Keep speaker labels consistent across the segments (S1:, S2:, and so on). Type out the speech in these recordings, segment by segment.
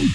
S1: This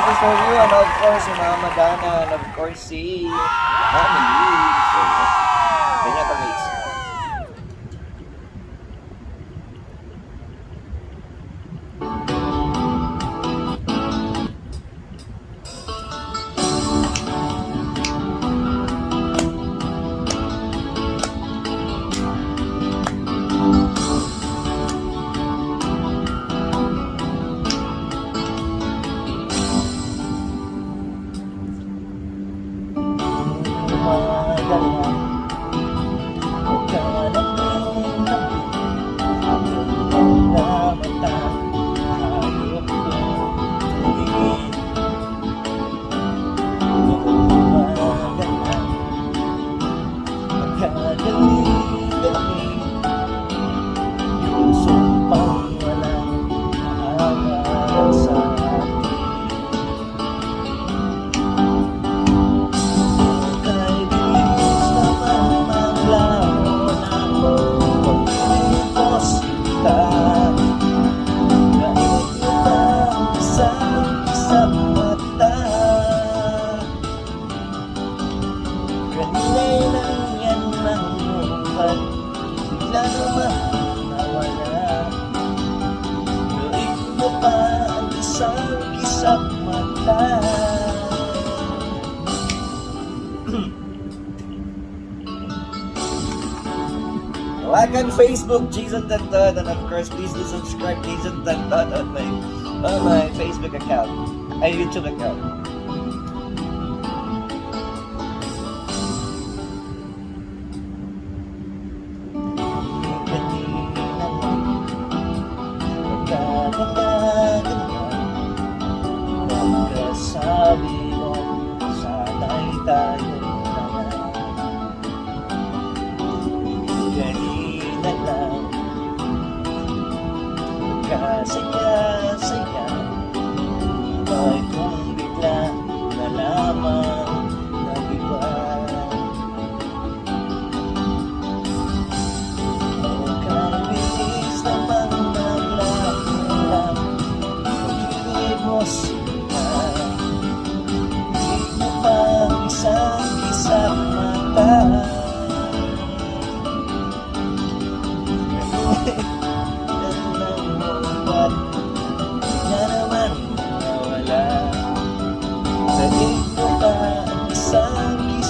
S1: is for you, and of course, si Mama Dana, and of course, si Mami Lee. So, ganyan pa, mates. Like on Facebook, Jason Tanton, and of course, please do subscribe Jason Tanton on my Facebook account, YouTube account.
S2: Saya-saya ay kung bigla na lamang nag-iba. O kabilis namang naglamulang pag-ibig mo sila. Di mo pa isang isang mata.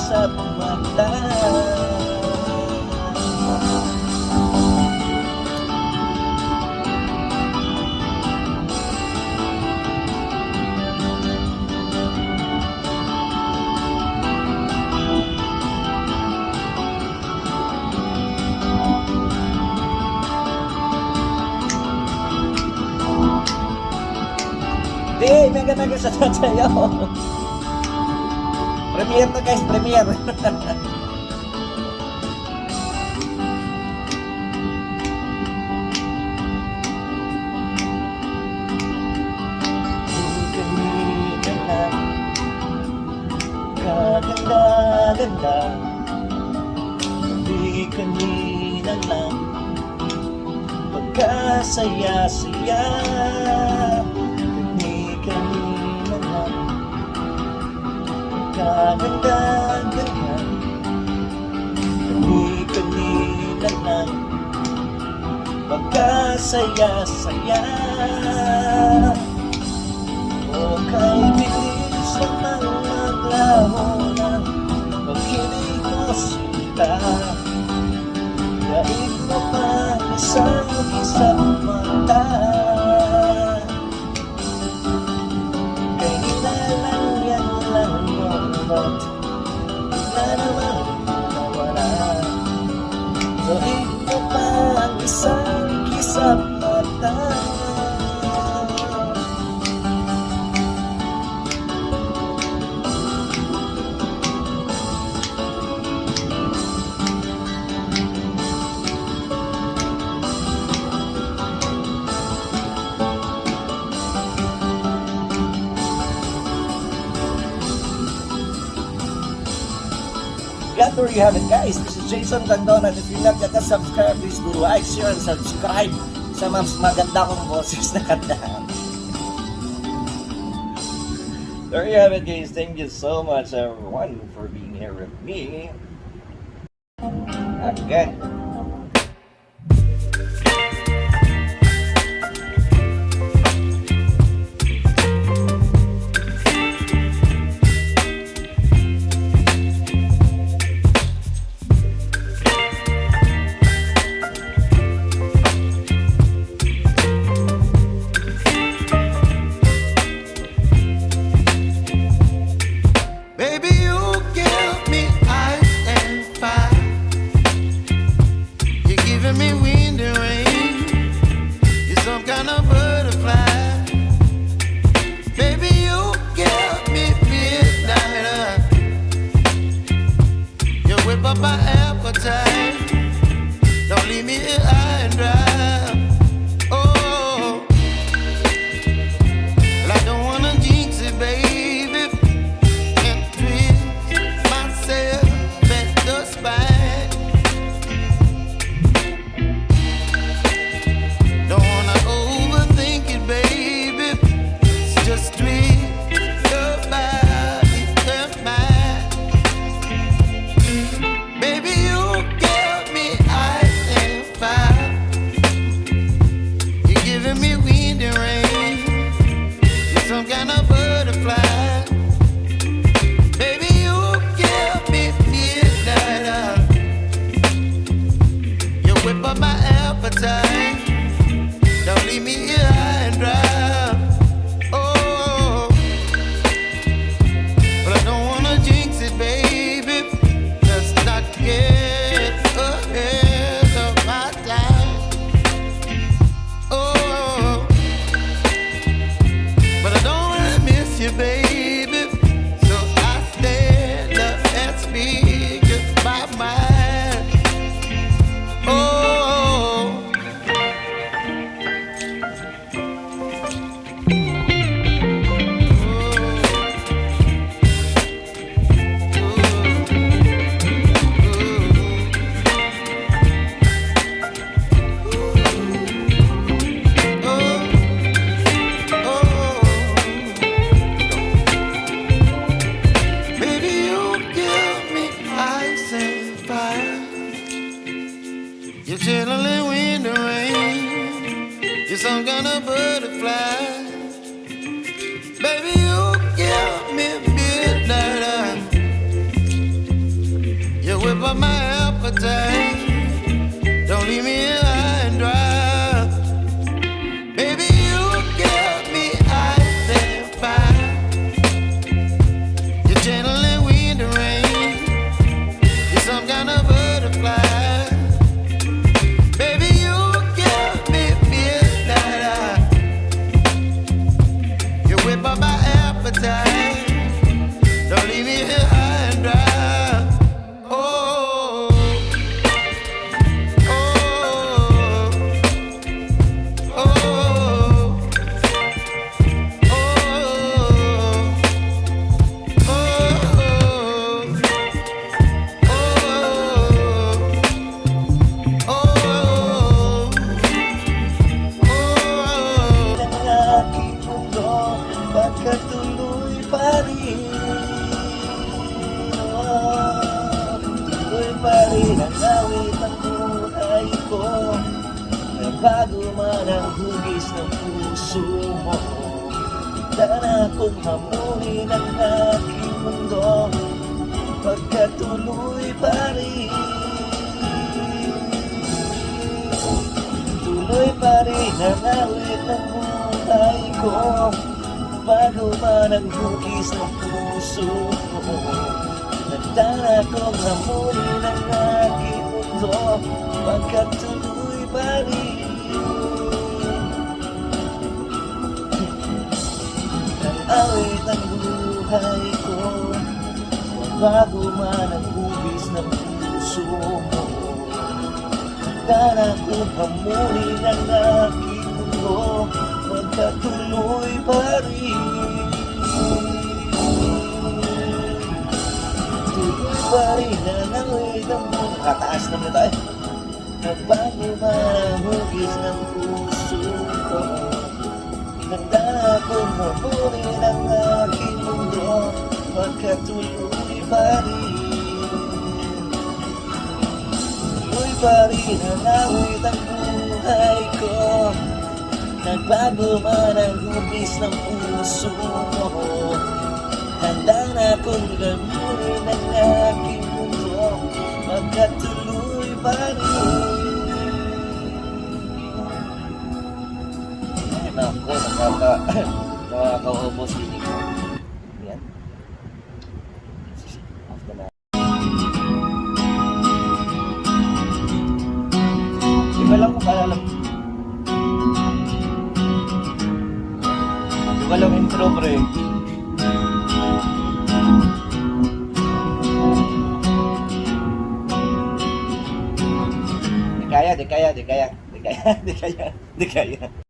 S2: Sa mata.
S1: Di, may ganang sa tayo. Premiere to guys, premiere.
S2: Kaganda-ganda, di kanina lang pagkasaya-saya. Kanina lang kaganda-ganda, kanina lang pagkasaya-saya. O kay bilis namang maglaho ng pag-ibig mo sila. Daig mo pa isang mata.
S1: And there you have it, guys. This is Jason Gandon. And if you're not yet subscribe, please do like, share, and subscribe sa mas maganda kong boses na kantahan. There you have it, guys. Thank you so much, everyone, for being here with me. Again.
S2: Bago man ang hugis ng puso mo, dana kong hamunin ang aking mundo, pagkatuloy pa rin. Tuloy pa rin ang awit ng buhay ko, bago man ang hugis ng puso mo, dana kong hamunin ang aking mundo, pagkatuloy pa rin. Awit ang buhay ko, bago man ang hugis ng puso mo, dana kong hamunin ang aking mundo, magkatuloy pa rin. Tuloy pa rin ang awit ng buhay. Kataas naman tayo. Nagbago man ang hugis ng puso ko. Handa akong hamunin ang aking mundo. Pagkatuloy pa rin. Tuloy pa rin ang awit ng buhay ko. Nagbago man ang hugis ng puso ko. Handa na akong hamunin ang aking mundo. Pagkatuloy pa rin. Ako, nakaka-ubos hindi ko. Yan. After na. Iba lang kung kalalam. Iba lang intro, pre. Di kaya.